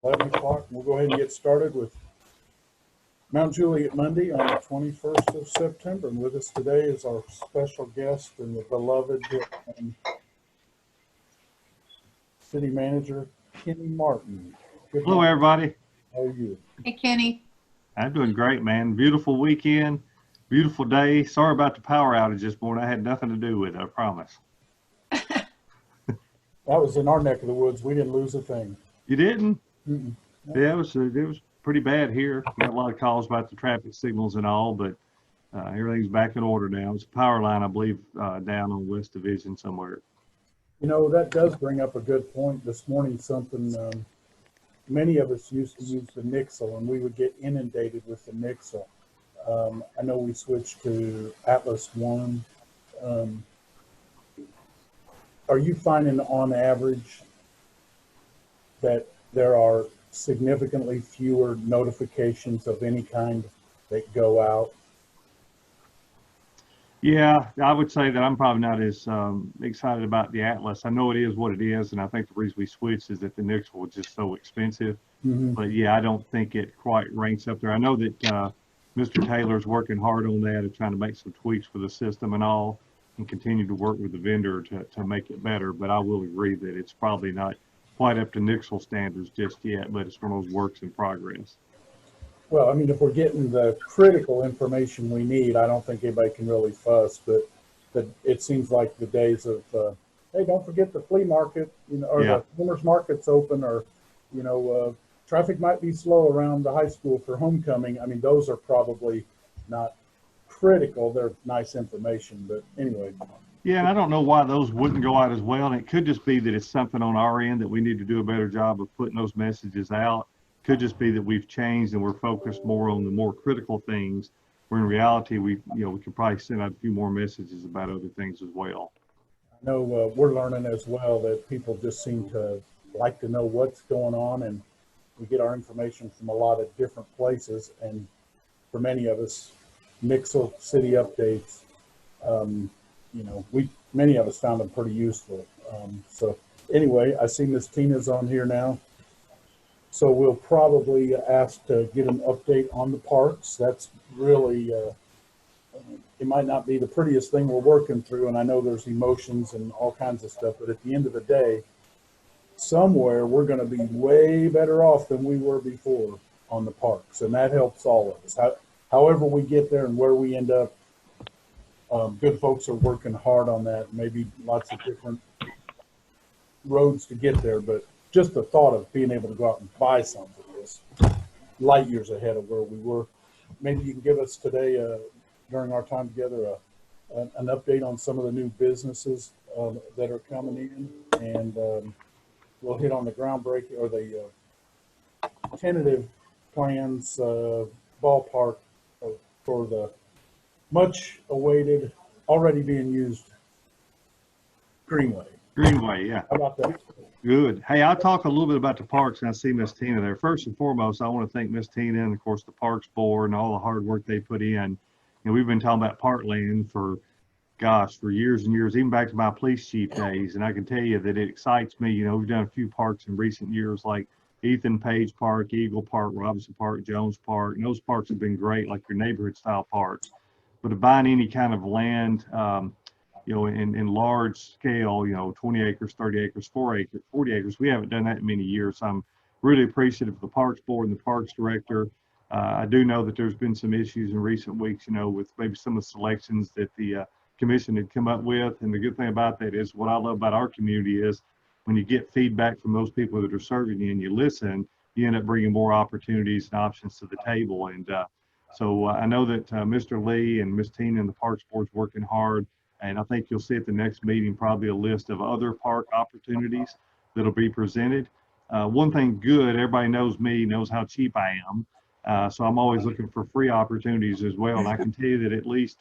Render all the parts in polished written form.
11 o'clock. We'll go ahead and get started with Mount Juliet Monday on the 21st of September. And with us today is our special guest and the beloved City Manager, Kenny Martin. Good Hello, morning. everybody. How are you? Hey, Kenny. I'm doing great, man. Beautiful weekend, beautiful day. Sorry about the power outage this morning. I had nothing to do with it, I promise. That was in our neck of the woods. We didn't lose a thing. You didn't? Mm-mm. Yeah, it was pretty bad here. Got a lot of calls about the traffic signals and all, but everything's back in order now. It's a power line, I believe, down on West Division somewhere. You know, that does bring up a good point. This morning, something many of us used to use the Nixle, and we would get inundated with the Nixle. I know we switched to Atlas One. Are you finding on average that there are significantly fewer notifications of any kind that go out? Yeah, I would say that I'm probably not as excited about the Atlas. I know it is what it is, and I think the reason we switched is that the Nixle was just so expensive. Mm-hmm. But yeah, I don't think it quite ranks up there. I know that Mr. Taylor's working hard on that and trying to make some tweaks for the system and all, and continue to work with the vendor to make it better. But I will agree that it's probably not quite up to Nixle standards just yet, but it's one of those works in progress. Well, I mean, if we're getting the critical information we need, I don't think anybody can really fuss. But it seems like the days of, hey, don't forget the flea market, or Yeah. the farmers market's open, or traffic might be slow around the high school for homecoming. I mean, those are probably not critical. They're nice information, but anyway. Yeah, and I don't know why those wouldn't go out as well. And it could just be that it's something on our end that we need to do a better job of putting those messages out. Could just be that we've changed and we're focused more on the more critical things, where in reality we could probably send out a few more messages about other things as well. I know we're learning as well that people just seem to like to know what's going on, and we get our information from a lot of different places. And for many of us, Nixle city updates, many of us found them pretty useful. So anyway, I see Miss Tina's on here now. So we'll probably ask to get an update on the parks. That's really, it might not be the prettiest thing we're working through, and I know there's emotions and all kinds of stuff, but at the end of the day, somewhere we're going to be way better off than we were before on the parks, and that helps all of us. However we get there and where we end up, good folks are working hard on that. Maybe lots of different roads to get there, but just the thought of being able to go out and buy something is light years ahead of where we were. Maybe you can give us today, during our time together, an update on some of the new businesses that are coming in, and we'll hit on the groundbreaking or the tentative plans, ballpark for the much awaited, already being used Greenway. Greenway, yeah. How about that? Good. Hey, I'll talk a little bit about the parks, and I see Miss Tina there. First and foremost, I want to thank Miss Tina and, of course, the Parks Board and all the hard work they put in. And we've been talking about parkland for years and years, even back to my police chief days. And I can tell you that it excites me. We've done a few parks in recent years, like Ethan Page Park, Eagle Park, Robinson Park, Jones Park. And those parks have been great, like your neighborhood-style parks. But to buying any kind of land, in large scale, 20 acres, 30 acres, 40 acres. We haven't done that in many years. I'm really appreciative of the Parks Board and the Parks Director. I do know that there's been some issues in recent weeks, with maybe some of the selections that the commission had come up with. And the good thing about that is what I love about our community is when you get feedback from those people that are serving you and you listen, you end up bringing more opportunities and options to the table. And so I know that Mr. Lee and Ms. Tina and the Parks Board's working hard. And I think you'll see at the next meeting probably a list of other park opportunities that'll be presented. One thing good, everybody knows me, knows how cheap I am. So I'm always looking for free opportunities as well. And I can tell you that at least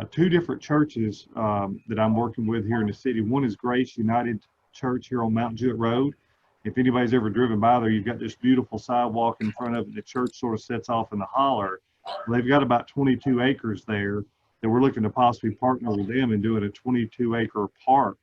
two different churches that I'm working with here in the city. One is Grace United Church here on Mount Jewett Road. If anybody's ever driven by there, you've got this beautiful sidewalk in front of it. The church sort of sets off in the holler. They've got about 22 acres there that we're looking to possibly partner with them and doing a 22-acre park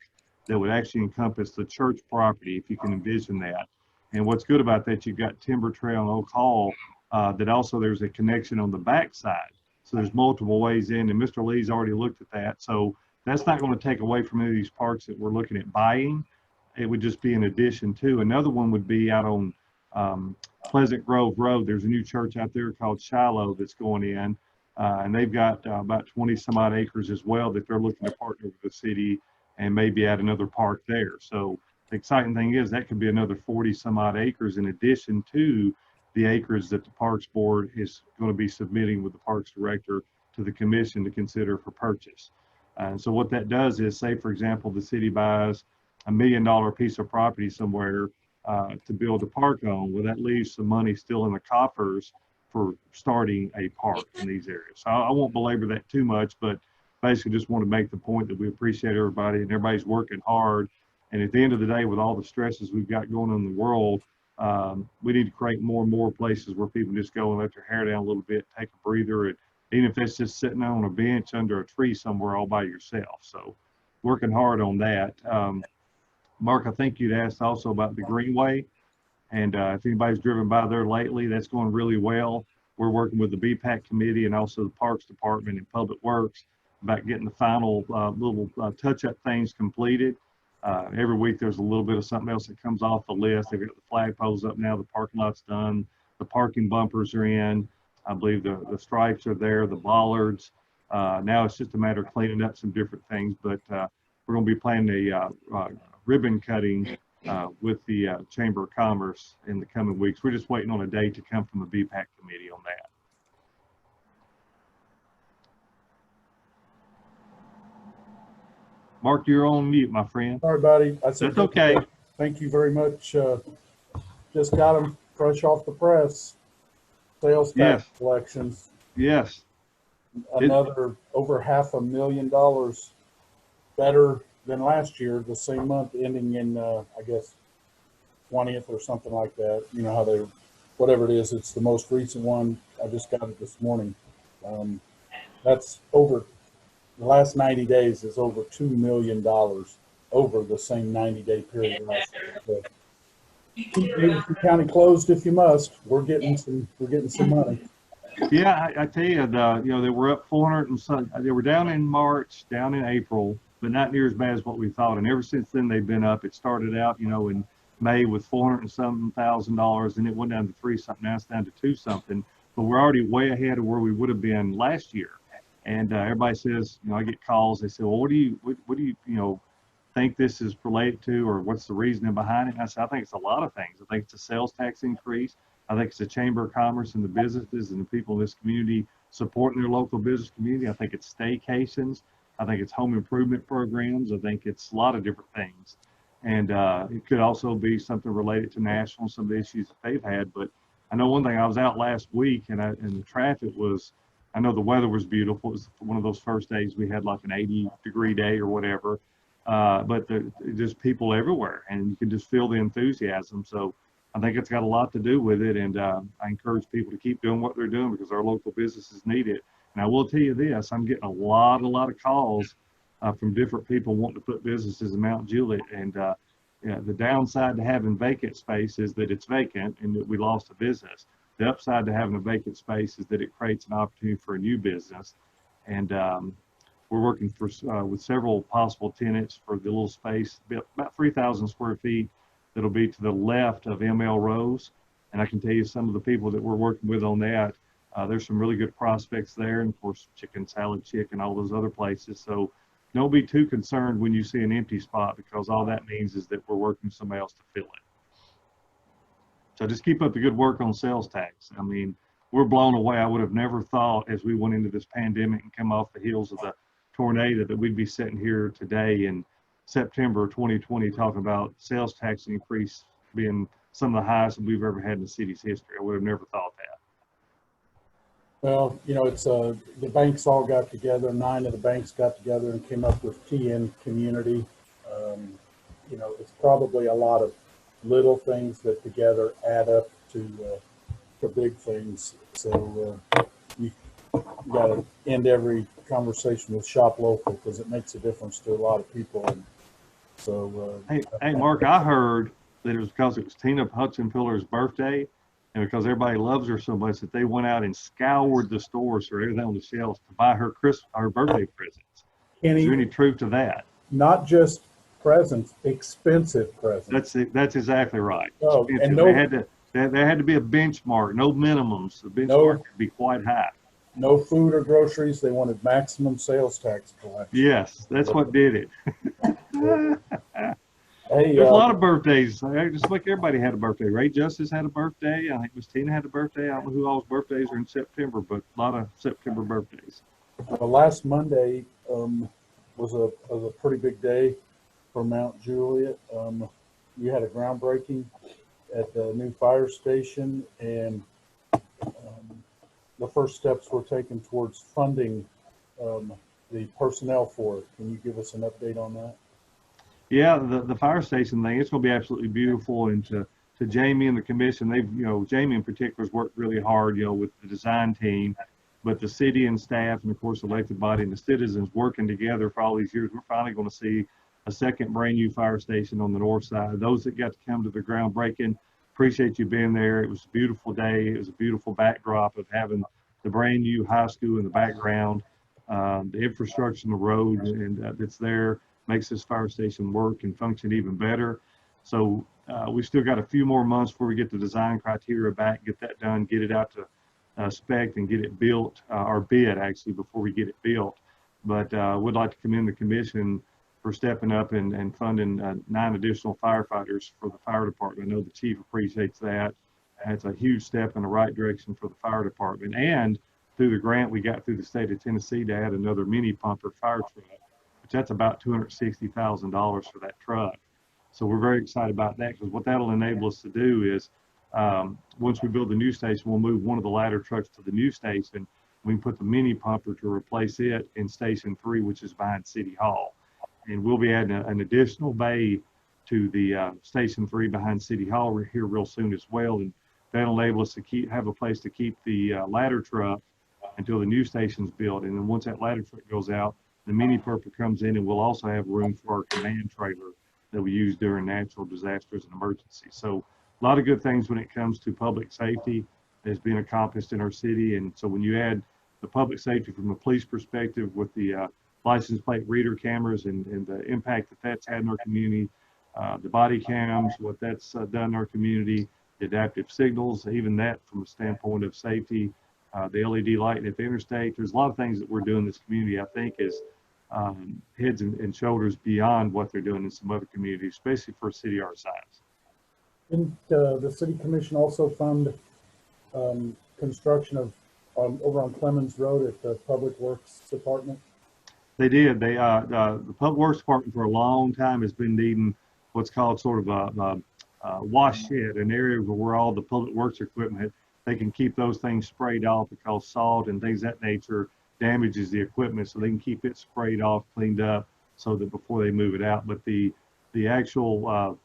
that would actually encompass the church property, if you can envision that. And what's good about that, you've got Timber Trail and Oak Hall, that also there's a connection on the backside. So there's multiple ways in, and Mr. Lee's already looked at that. So that's not going to take away from any of these parks that we're looking at buying. It would just be an addition to. Another one would be out on Pleasant Grove Road. There's a new church out there called Shiloh that's going in, and they've got about 20 some odd acres as well that they're looking to partner with the city and maybe add another park there. So the exciting thing is that could be another 40 some odd acres in addition to the acres that the Parks Board is going to be submitting with the Parks Director to the Commission to consider for purchase. And so what that does is, say, for example, the city buys $1 million piece of property somewhere to build a park on. Well, that leaves some money still in the coffers for starting a park in these areas. So I won't belabor that too much, but basically just want to make the point that we appreciate everybody and everybody's working hard. And at the end of the day, with all the stresses we've got going on in the world, we need to create more and more places where people just go and let their hair down a little bit, take a breather, and even if it's just sitting on a bench under a tree somewhere all by yourself. So working hard on that. Mark, I think you'd asked also about the Greenway, and if anybody's driven by there lately, that's going really well. We're working with the BPAC committee and also the Parks Department and Public Works about getting the final little touch-up things completed. Every week there's a little bit of something else that comes off the list. They've got the flagpoles up now, the parking lot's done, the parking bumpers are in. I believe the stripes are there, the bollards. Now it's just a matter of cleaning up some different things, but we're going to be planning a ribbon cutting with the Chamber of Commerce in the coming weeks. We're just waiting on a date to come from the BPAC committee on that. Mark, you're on mute, my friend. Sorry, buddy. I said, that's okay. Thank you very much. Just got them fresh off the press. Sales tax collections. Yes. Another over $500,000 better than last year, the same month, ending in, I guess, 20th or something like that. You know how they, whatever it is, it's the most recent one. I just got it this morning. That's over, the last 90 days is over $2 million over the same 90-day period last year. So keep the county closed if you must. We're getting some money. Yeah, I tell you, they were up 400 and some. They were down in March, down in April, but not near as bad as what we thought. And ever since then, they've been up. It started out, in May with $400 and something thousand, and it went down to 3 something. Now it's down to 2 something. But we're already way ahead of where we would have been last year. And everybody says, I get calls. They say, well, what do you think this is related to, or what's the reasoning behind it? And I said, I think it's a lot of things. I think it's a sales tax increase. I think it's the Chamber of Commerce and the businesses and the people in this community supporting their local business community. I think it's staycations. I think it's home improvement programs. I think it's a lot of different things. And it could also be something related to national, some of the issues that they've had. But I know one thing, I was out last week and the traffic was, I know the weather was beautiful. It was one of those first days we had like an 80-degree day or whatever. But just people everywhere, and you can just feel the enthusiasm. So I think it's got a lot to do with it, and I encourage people to keep doing what they're doing because our local businesses need it. And I will tell you this, I'm getting a lot of calls from different people wanting to put businesses in Mount Juliet. And the downside to having vacant space is that it's vacant and that we lost a business. The upside to having a vacant space is that it creates an opportunity for a new business. And we're working with several possible tenants for the little space, about 3,000 square feet. That'll be to the left of ML Rose. And I can tell you some of the people that we're working with on that, there's some really good prospects there. And of course, Chicken Salad Chick and all those other places. So don't be too concerned when you see an empty spot, because all that means is that we're working with somebody else to fill it. So just keep up the good work on sales tax. I mean, we're blown away. I would have never thought as we went into this pandemic and come off the heels of the tornado that we'd be sitting here today in September 2020 talking about sales tax increase being some of the highest that we've ever had in the city's history. I would have never thought that. Well, it's the banks all got together. 9 of the banks got together and came up with TN Community. It's probably a lot of little things that together add up to big things. So you got to end every conversation with shop local, because it makes a difference to a lot of people. And so, hey, Mark, I heard that it was because it was Tina Hudson Pillar's birthday, and because everybody loves her so much that they went out and scoured the stores for everything on the shelves to buy her her birthday presents. Is there any Kenny, truth to that? not just presents, expensive presents. That's exactly right. Oh, and Expensive. no, There had to be a benchmark, no minimums. The benchmark no, could be quite high. no food or groceries. They wanted maximum sales tax collection. Yes, that's what did it. Hey, There's a lot of birthdays. Just like everybody had a birthday. Ray Justice had a birthday. I think Miss Tina had a birthday. I don't know who all's birthdays are in September, but a lot of September birthdays. last Monday was a pretty big day for Mount Juliet. You had a groundbreaking at the new fire station, and the first steps were taken towards funding the personnel for it. Can you give us an update on that? Yeah, the fire station thing, it's going to be absolutely beautiful. And to Jamie and the commission, they've, Jamie in particular has worked really hard, with the design team, but the city and staff and of course the elected body and the citizens working together for all these years, we're finally going to see a second brand new fire station on the north side. Those that got to come to the groundbreaking, appreciate you being there. It was a beautiful day. It was a beautiful backdrop of having the brand new high school in the background, the infrastructure and the road and that's there makes this fire station work and function even better. So we still got a few more months before we get the design criteria back, get that done, get it out to spec and get it built, or bid actually before we get it built. But would like to commend the commission for stepping up and funding 9 additional firefighters for the fire department. I know the chief appreciates that. It's a huge step in the right direction for the fire department. And through the grant we got through the state of Tennessee to add another mini pumper fire truck, which that's about $260,000 for that truck. So we're very excited about that, because what that'll enable us to do is once we build the new station, we'll move one of the ladder trucks to the new station. We can put the mini pumper to replace it in Station 3, which is behind City Hall. And we'll be adding an additional bay to the Station 3 behind City Hall here real soon as well. And that'll enable us to have a place to keep the ladder truck until the new station's built. And then once that ladder truck goes out, the mini pumper comes in, and we'll also have room for our command trailer that we use during natural disasters and emergencies. So a lot of good things when it comes to public safety has been accomplished in our city. And so when you add the public safety from a police perspective with the license plate reader cameras and the impact that that's had in our community, the body cams, what that's done in our community, the adaptive signals, even that from a standpoint of safety, the LED lighting at the interstate. There's a lot of things that we're doing in this community, I think, is heads and shoulders beyond what they're doing in some other communities, especially for a city our size. Didn't the city commission also fund construction of over on Clemens Road at the Public Works Department? They did. The Public Works Department for a long time has been needing what's called sort of a wash shed, an area where all the public works equipment, they can keep those things sprayed off, because salt and things of that nature damages the equipment, so they can keep it sprayed off, cleaned up, so that before they move it out. But the actual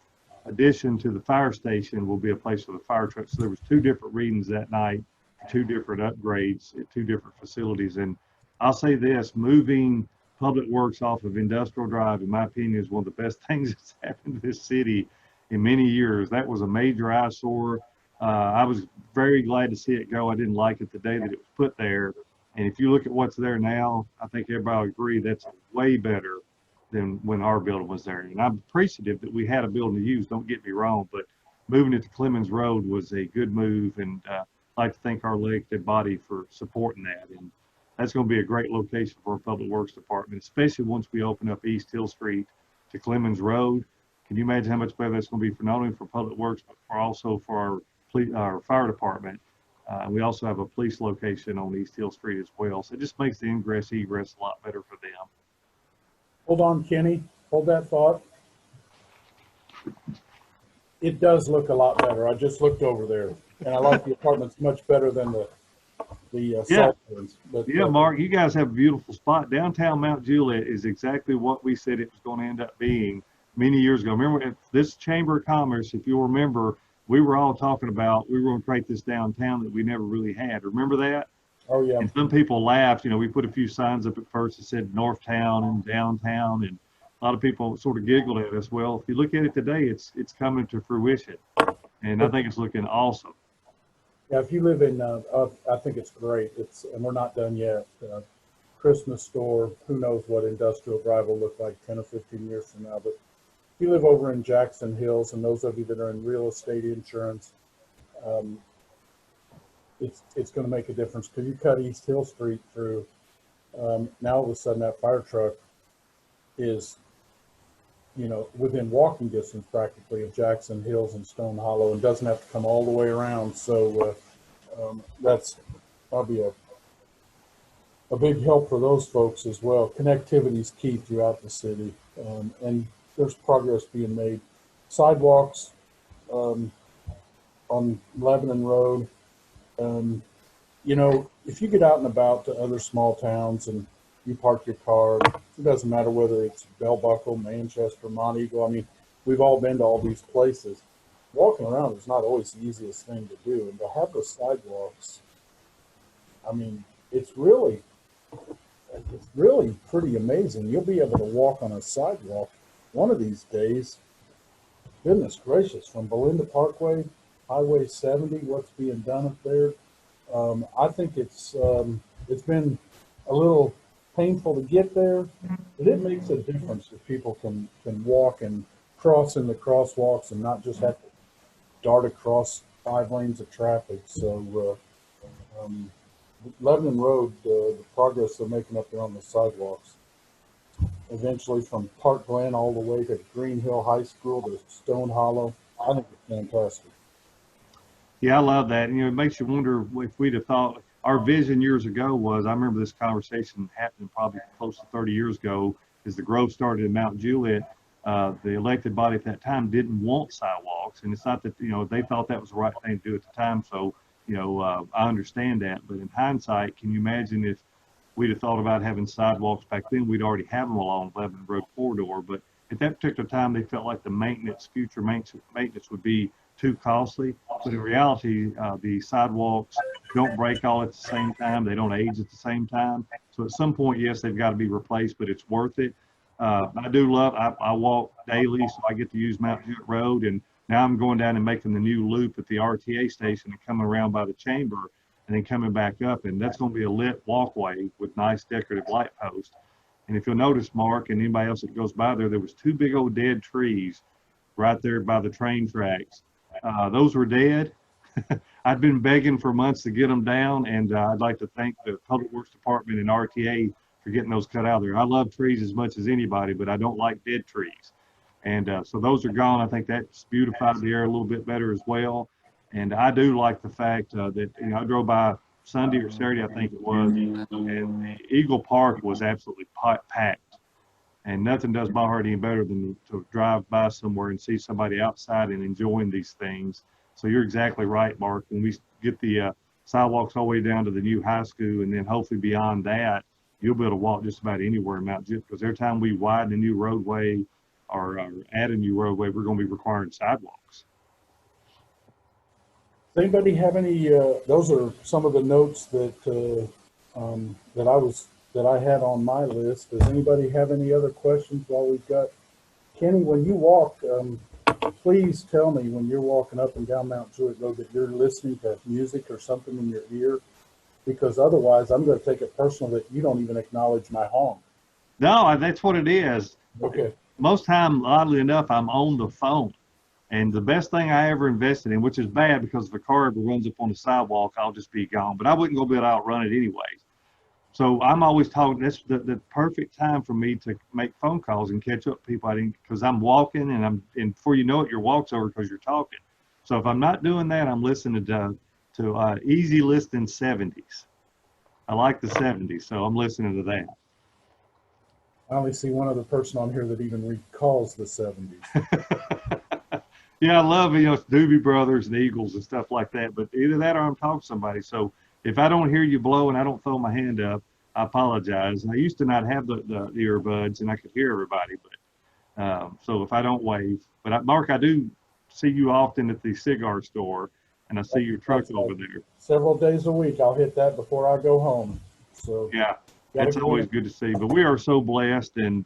addition to the fire station will be a place for the fire trucks. So there was 2 different readings that night, 2 different upgrades at 2 different facilities. And I'll say this, moving Public Works off of Industrial Drive, in my opinion, is one of the best things that's happened to this city in many years. That was a major eyesore. I was very glad to see it go. I didn't like it the day that it was put there. And if you look at what's there now, I think everybody will agree that's way better than when our building was there. And I'm appreciative that we had a building to use, don't get me wrong, but moving it to Clemens Road was a good move. And I'd like to thank our elected body for supporting that. And that's going to be a great location for our Public Works Department, especially once we open up East Hill Street to Clemens Road. Can you imagine how much better that's going to be for not only for Public Works, but for also for our fire department? We also have a police location on East Hill Street as well. So it just makes the ingress egress a lot better for them. Hold on, Kenny. Hold that thought. It does look a lot better. I just looked over there, and I like the apartments much better than the salt ones. But, yeah, Mark, you guys have a beautiful spot. Downtown Mount Juliet is exactly what we said it was going to end up being many years ago. Remember, at this Chamber of Commerce, if you'll remember, we were all talking about we were going to create this downtown that we never really had. Remember that? Oh, yeah. And some people laughed. We put a few signs up at first that said Northtown and Downtown, and a lot of people sort of giggled at us. Well, if you look at it today, it's coming to fruition, and I think it's looking awesome. Yeah, if you live in, I think it's great. And we're not done yet. Christmas store, who knows what Industrial Drive will look like 10 or 15 years from now. But if you live over in Jackson Hills, and those of you that are in real estate insurance, um, it's going to make a difference, because you cut East Hill Street through. Now all of a sudden that fire truck is, within walking distance practically of Jackson Hills and Stone Hollow, and doesn't have to come all the way around. So that's probably a big help for those folks as well. Connectivity is key throughout the city, and there's progress being made. Sidewalks on Lebanon Road. If you get out and about to other small towns and you park your car, it doesn't matter whether it's Bell Buckle, Manchester, Monteagle. I mean, we've all been to all these places. Walking around is not always the easiest thing to do, and to have the sidewalks, I mean, it's really pretty amazing. You'll be able to walk on a sidewalk one of these days. Goodness gracious, from Belinda Parkway, Highway 70, what's being done up there. I think it's been a little painful to get there, but it makes a difference if people can walk and cross in the crosswalks and not just have to dart across 5 lanes of traffic. So Lebanon Road, the progress they're making up there on the sidewalks, eventually from Park Glen all the way to Green Hill High School to Stone Hollow, I think it's fantastic. Yeah, I love that. And, it makes you wonder if we'd have thought our vision years ago was, I remember this conversation happening probably close to 30 years ago, as the growth started in Mount Juliet. The elected body at that time didn't want sidewalks. And it's not that, they thought that was the right thing to do at the time. So, I understand that. But in hindsight, can you imagine if we'd have thought about having sidewalks back then? We'd already have them along Lebanon Road corridor. But at that particular time, they felt like the future maintenance would be too costly. But in reality, the sidewalks don't break all at the same time. They don't age at the same time. So at some point, yes, they've got to be replaced, but it's worth it. I walk daily, so I get to use Mount Juliet Road. And now I'm going down and making the new loop at the RTA station and coming around by the chamber and then coming back up. And that's going to be a lit walkway with nice decorative light posts. And if you'll notice, Mark, and anybody else that goes by there was 2 big old dead trees right there by the train tracks. Those were dead. I'd been begging for months to get them down, and I'd like to thank the Public Works Department and RTA for getting those cut out of there. I love trees as much as anybody, but I don't like dead trees. And so those are gone. I think that's beautified the air a little bit better as well. And I do like the fact that, I drove by Sunday or Saturday, I think it was, and Eagle Park was absolutely packed. And nothing does my heart any better than to drive by somewhere and see somebody outside and enjoying these things. So you're exactly right, Mark. When we get the sidewalks all the way down to the new high school, and then hopefully beyond that, you'll be able to walk just about anywhere in Mount Juliet, because every time we widen a new roadway or add a new roadway, we're going to be requiring sidewalks. Does anybody have any? Those are some of the notes that that I had on my list. Does anybody have any other questions while we've got Kenny? When you walk, please tell me when you're walking up and down Mount Juliet Road that you're listening to music or something in your ear, because otherwise I'm going to take it personal that you don't even acknowledge my honk. No, that's what it is. Okay. Most time, oddly enough, I'm on the phone. And the best thing I ever invested in, which is bad because if a car ever runs up on the sidewalk, I'll just be gone. But I wouldn't go be able to outrun it anyways. So I'm always talking. That's the perfect time for me to make phone calls and catch up with people. Because I'm walking, and before you know it, your walk's over because you're talking. So if I'm not doing that, I'm listening to easy listening 70s. I like the 70s, so I'm listening to that. I only see one other person on here that even recalls the 70s. Yeah, I love Doobie Brothers and Eagles and stuff like that. But either that or I'm talking to somebody. So if I don't hear you blow and I don't throw my hand up, I apologize. And I used to not have the earbuds and I could hear everybody. But so if I don't wave, but Mark, I do see you often at the cigar store, and I see your truck over there. Several days a week, I'll hit that before I go home. So yeah, it's always good to see. But we are so blessed, and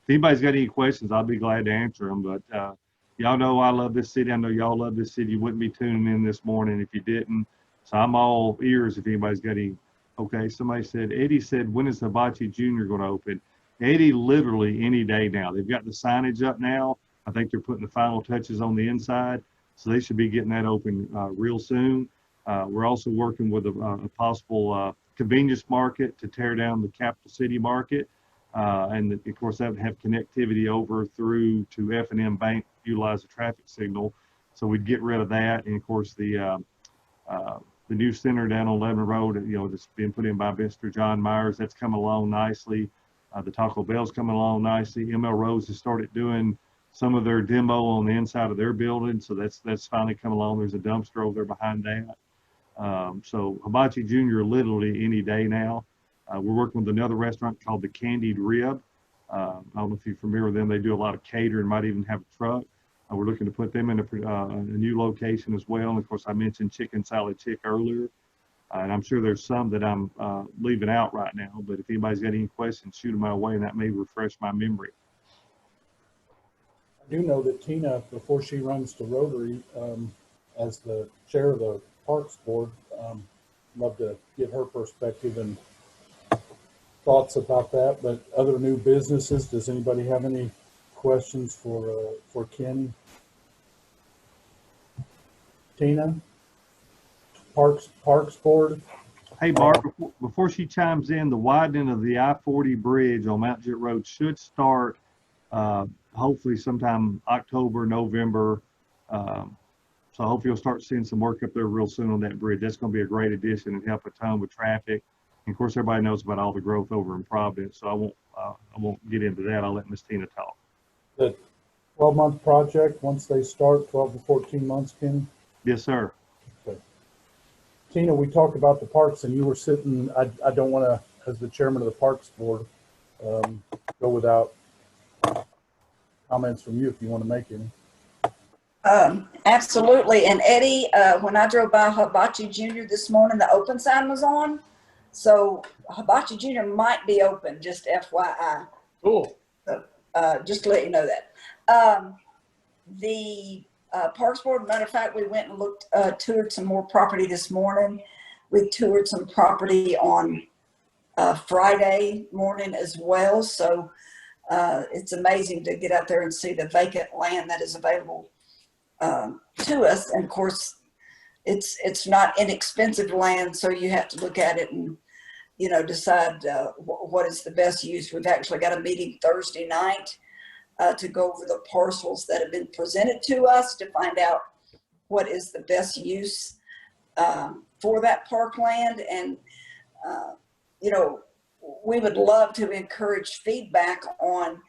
anybody's got any questions, I'll be glad to answer them. But y'all know I love this city. I know y'all love this city. You wouldn't be tuning in this morning if you didn't. So I'm all ears if anybody's got any. Okay, somebody said, Eddie said, when is Hibachi Jr. going to open? Eddie, literally any day now. They've got the signage up now. I think they're putting the final touches on the inside. So they should be getting that open real soon. We're also working with a possible convenience market to tear down the capital city market. And of course, that would have connectivity over through to F&M Bank, utilize the traffic signal. So we'd get rid of that. And of course, the new center down on Lebanon Road, that's being put in by Mr. John Myers, that's coming along nicely. The Taco Bell's coming along nicely. ML Rose has started doing some of their demo on the inside of their building. So that's finally come along. There's a dumpster over there behind that. So Hibachi Jr. literally any day now. We're working with another restaurant called the Candied Rib. I don't know if you're familiar with them. They do a lot of catering, might even have a truck. We're looking to put them in a new location as well. And of course, I mentioned Chicken Salad Chick earlier. And I'm sure there's some that I'm leaving out right now. But if anybody's got any questions, shoot them my way, and that may refresh my memory. I do know that Tina, before she runs to Rotary, as the chair of the Parks Board, love to get her perspective and thoughts about that. But other new businesses, does anybody have any questions for Kenny? Tina, Parks Board. Hey, Bart, before she chimes in, the widening of the I-40 bridge on Mount Jet Road should start hopefully sometime October, November. So hopefully you'll start seeing some work up there real soon on that bridge. That's going to be a great addition and help a ton with traffic. And of course, everybody knows about all the growth over in Providence, so I won't get into that. I'll let Miss Tina talk. The 12-month project, once they start, 12 to 14 months, Kenny? Yes, sir. Okay. Tina, we talked about the parks, and you were sitting, I don't want to, as the chairman of the Parks Board, go without comments from you if you want to make any. Absolutely. And Eddie, when I drove by Hibachi Jr. this morning, the open sign was on. So Hibachi Jr. might be open, just FYI. Cool. So, just to let you know that. The Parks Board, matter of fact, we went and toured some more property this morning. We toured some property on Friday morning as well. So it's amazing to get out there and see the vacant land that is available to us. And of course, it's not inexpensive land, so you have to look at it and decide what is the best use. We've actually got a meeting Thursday night to go over the parcels that have been presented to us to find out what is the best use for that parkland. And we would love to encourage feedback on,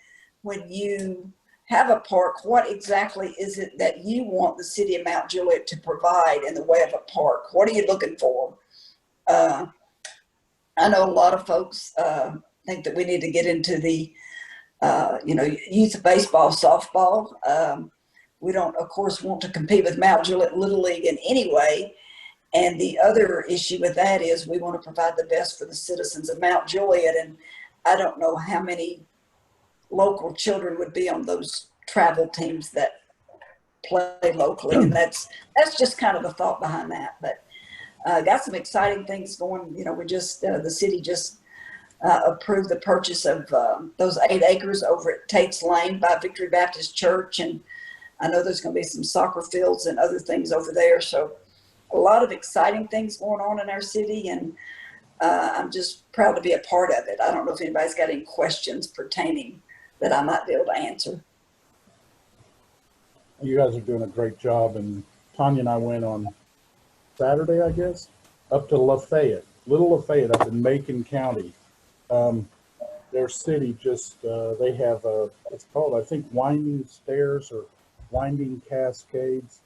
when you have a park, what exactly is it that you want the city of Mount Juliet to provide in the way of a park? What are you looking for? I know a lot of folks think that we need to get into the youth baseball, softball. We don't, of course, want to compete with Mount Juliet Little League in any way. And the other issue with that is we want to provide the best for the citizens of Mount Juliet. And I don't know how many local children would be on those travel teams that play locally. And that's just kind of the thought behind that. But got some exciting things going. We just, the city just approved the purchase of those 8 acres over at Tate's Lane by Victory Baptist Church. And I know there's going to be some soccer fields and other things over there. So a lot of exciting things going on in our city, and I'm just proud to be a part of it. I don't know if anybody's got any questions pertaining that I might be able to answer. You guys are doing a great job, and Tanya and I went on Saturday, I guess, up to Lafayette, Little Lafayette up in Macon County. Their city just, they have it's called, I think, Winding Stairs or Winding Cascades.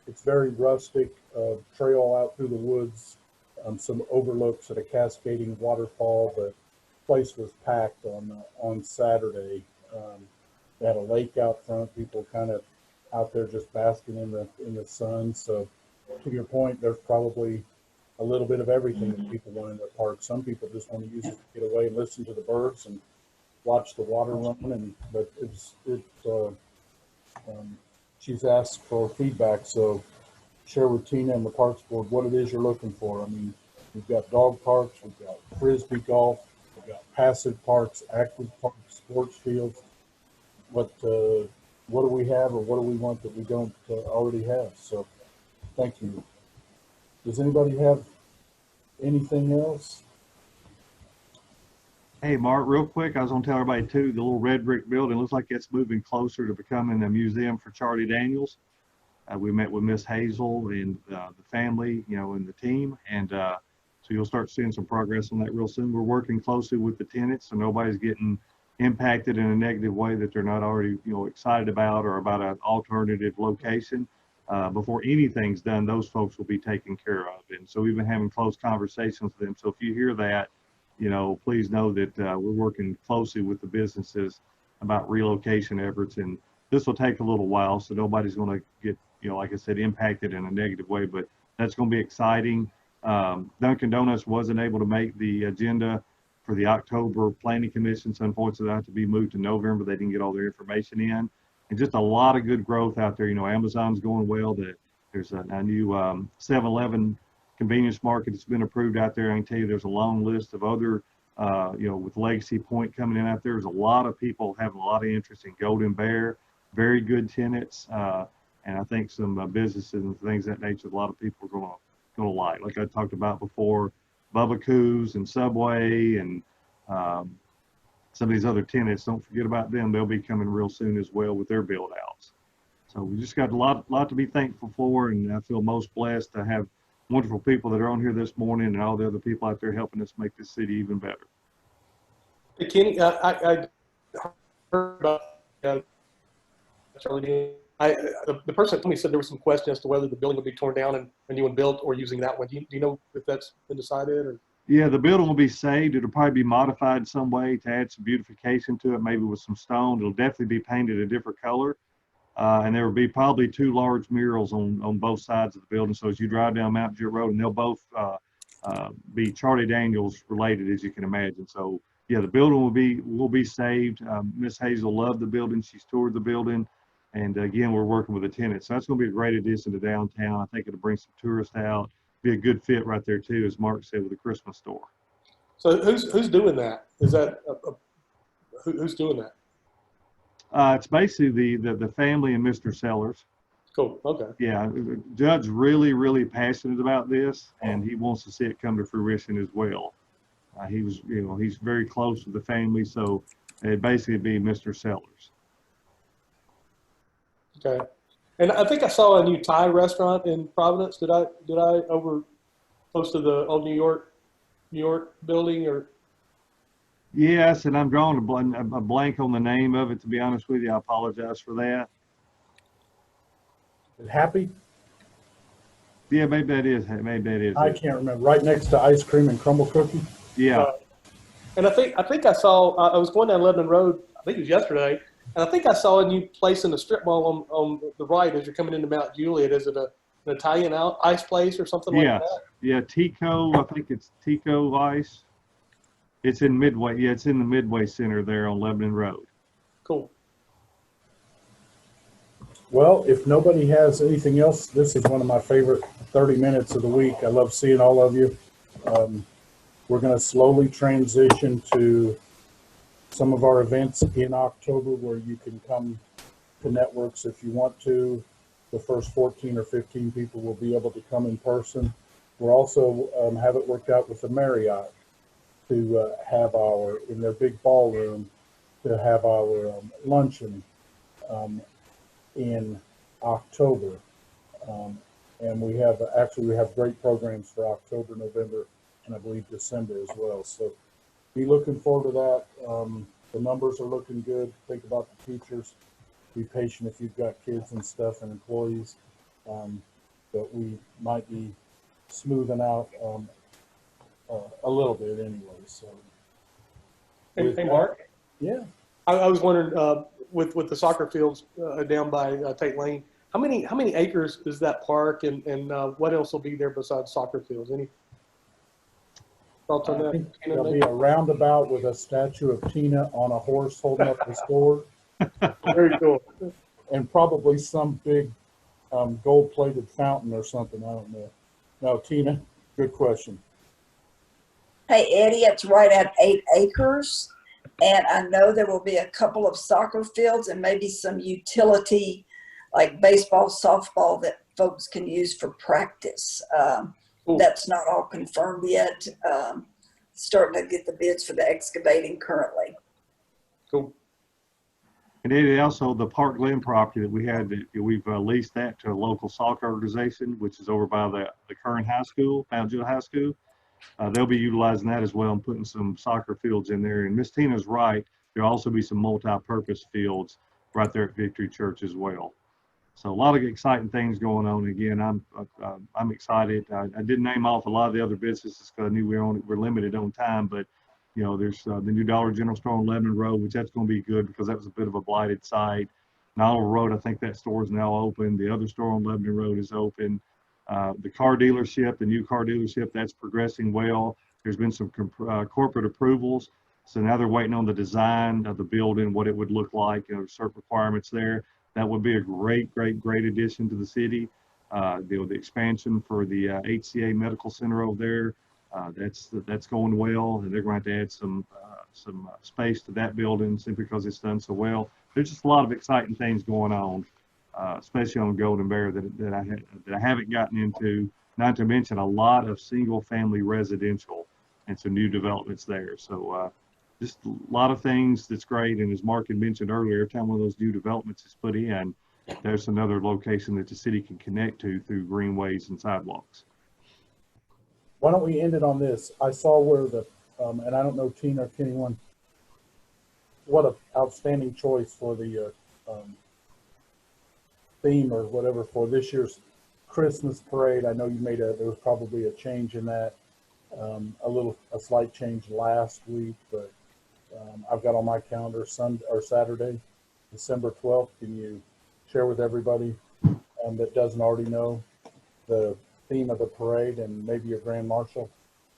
It's very rustic, trail out through the woods, some overlooks at a cascading waterfall. The place was packed on Saturday. They had a lake out front, people kind of out there just basking in the sun. So to your point, there's probably a little bit of everything that people want in their park. Some people just want to use it to get away and listen to the birds, and watch the water run, but she's asked for feedback, so share with Tina and the Parks Board what it is you're looking for. I mean, we've got dog parks, we've got frisbee golf, we've got passive parks, active parks, sports fields. What do we have, or what do we want that we don't already have? So, thank you. Does anybody have anything else? Hey, Mark, real quick, I was gonna tell everybody too, the little red brick building looks like it's moving closer to becoming a museum for Charlie Daniels. We met with Miss Hazel and the family, and the team, and so you'll start seeing some progress on that real soon. We're working closely with the tenants, so nobody's getting impacted in a negative way that they're not already, excited about, or about an alternative location. Before anything's done, those folks will be taken care of, and so we've been having close conversations with them. So if you hear that, please know that we're working closely with the businesses about relocation efforts, and this will take a little while, so nobody's going to get, like I said, impacted in a negative way, but that's going to be exciting. Dunkin' Donuts wasn't able to make the agenda for the October Planning Commission, so unfortunately that had to be moved to November. They didn't get all their information in, and just a lot of good growth out there. Amazon's going well. There's a new 7-Eleven convenience market that's been approved out there. I can tell you there's a long list of other, with Legacy Point coming in out there. There's a lot of people having a lot of interest in Golden Bear, very good tenants, and I think some businesses and things of that nature a lot of people are going to like I talked about before, Bubba Coos and Subway and some of these other tenants. Don't forget about them. They'll be coming real soon as well with their build outs. So we just got a lot to be thankful for, and I feel most blessed to have wonderful people that are on here this morning and all the other people out there helping us make this city even better. Hey, Kenny, I heard about Charlie. The person told me said there was some question as to whether the building would be torn down and a new one built, or using that one. Do you know if that's been decided? Or? Yeah, the building will be saved. It'll probably be modified in some way to add some beautification to it, maybe with some stone. It'll definitely be painted a different color. And there will be probably 2 large murals on both sides of the building. So as you drive down Mount Juliet Road, and they'll both be Charlie Daniels related, as you can imagine. So yeah, the building will be saved. Miss Hazel loved the building. She's toured the building. And again, we're working with the tenants. So that's going to be a great addition to downtown. I think it'll bring some tourists out. Be a good fit right there too, as Mark said, with the Christmas store. So who's doing that? Is that who's doing that? It's basically the family and Mr. Sellers. Cool. Okay. Yeah, Judd's really passionate about this, and he wants to see it come to fruition as well. He's very close with the family, so it'd basically be Mr. Sellers. Okay. And I think I saw a new Thai restaurant in Providence. Did I over close to the old New York building, or? Yes, and I'm drawing a blank on the name of it, to be honest with you. I apologize for that. Happy? Yeah, maybe that is. Maybe that is. I can't remember. Right next to Ice Cream and Crumble Cookie? Yeah. And I think I saw, I was going down Lebanon Road, I think it was yesterday, and I think I saw a new place in the strip mall on the right as you're coming into Mount Juliet. Is it an Italian ice place or something like that? Yeah, Tico. I think it's Tico Ice. It's in Midway. Yeah, it's in the Midway Center there on Lebanon Road. Cool. Well, if nobody has anything else, this is one of my favorite 30 minutes of the week. I love seeing all of you. We're going to slowly transition to some of our events in October where you can come to networks if you want to. The first 14 or 15 people will be able to come in person. We'll also have it worked out with the Marriott to have in their big ballroom, to have our luncheon in October. And we have great programs for October, November, and I believe December as well. So be looking forward to that. The numbers are looking good. Think about the teachers. Be patient if you've got kids and stuff and employees. But we might be smoothing out a little bit anyway. So. Hey, Mark? Yeah. I was wondering, with the soccer fields down by Tate Lane, how many acres is that park, and what else will be there besides soccer fields? Thoughts on I that? think Tina, there'll maybe? be a roundabout with a statue of Tina on a horse holding up the sword, Very cool. and probably some big gold-plated fountain or something. I don't know. No, Tina, good question. Hey, Eddie, it's right at 8 acres. And I know there will be a couple of soccer fields and maybe some utility like baseball, softball that folks can use for practice. Cool. That's not all confirmed yet. Starting to get the bids for the excavating currently. Cool. And then also the Park Glen property that we had, we've leased that to a local soccer organization, which is over by the current high school, Mount Juliet High School. They'll be utilizing that as well and putting some soccer fields in there. And Miss Tina's right, there'll also be some multi-purpose fields right there at Victory Church as well. So a lot of exciting things going on. Again, I'm excited. I didn't name off a lot of the other businesses because I knew we're limited on time, but you know, there's the new Dollar General store on Lebanon Road, which that's going to be good because that was a bit of a blighted site. Novel Road, I think that store is now open. The other store on Lebanon Road is open. The car dealership, the new car dealership, that's progressing well. There's been some corporate approvals. So now they're waiting on the design of the building, what it would look like, you know, certain requirements there. That would be a great addition to the city. The expansion for the HCA Medical Center over there, that's going well, and they're going to have to add some space to that building simply because it's done so well. There's just a lot of exciting things going on, especially on Golden Bear that I haven't gotten into. Not to mention a lot of single-family residential and some new developments there. So just a lot of things that's great. And as Mark had mentioned earlier, every time one of those new developments is put in, there's another location that the city can connect to through greenways and sidewalks. Why don't we end it on this? I saw where the, and I don't know, Tina or anyone, what an outstanding choice for the theme or whatever for this year's Christmas parade. I know you made there was probably a change in that, a slight change last week, but I've got on my calendar Sunday or Saturday, December 12th. Can you share with everybody that doesn't already know the theme of the parade and maybe your grand marshal?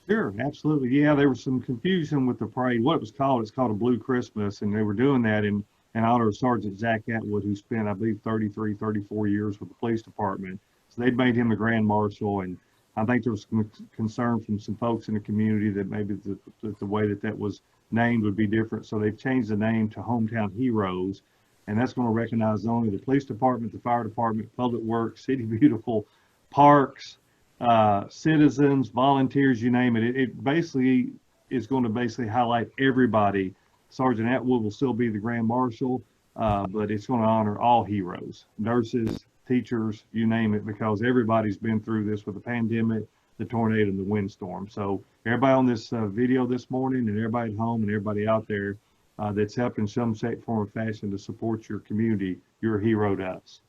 Sure, absolutely. Yeah, there was some confusion with the parade. What it was called, it's called a Blue Christmas, and they were doing that in honor of Sergeant Zach Atwood, who spent, I believe, 34 years with the police department. So they'd made him the grand marshal, and I think there was some concern from some folks in the community that maybe the way that was named would be different. So they've changed the name to Hometown Heroes, and that's going to recognize not only the police department, the fire department, public works, City Beautiful, parks, citizens, volunteers, you name it. It basically is going to basically highlight everybody. Sergeant Atwood will still be the grand marshal, but it's going to honor all heroes, nurses, teachers, you name it, because everybody's been through this with the pandemic, the tornado, and the windstorm. So everybody on this video this morning, and everybody at home, and everybody out there that's helped in some shape, form, or fashion to support your community, you're a hero to us.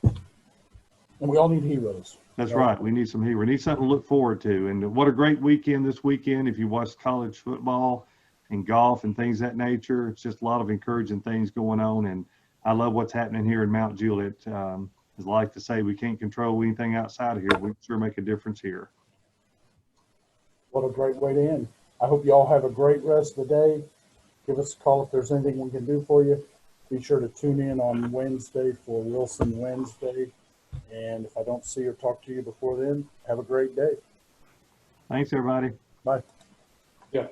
And we all need heroes. That's right. We need some heroes. We need something to look forward to. And what a great weekend this weekend. If you watched college football and golf and things of that nature, it's just a lot of encouraging things going on. And I love what's happening here in Mount Juliet. As I like to say, we can't control anything outside of here. We sure make a difference here. What a great way to end. I hope you all have a great rest of the day. Give us a call if there's anything we can do for you. Be sure to tune in on Wednesday for Wilson Wednesday. And if I don't see or talk to you before then, have a great day. Thanks, everybody. Bye. Yeah.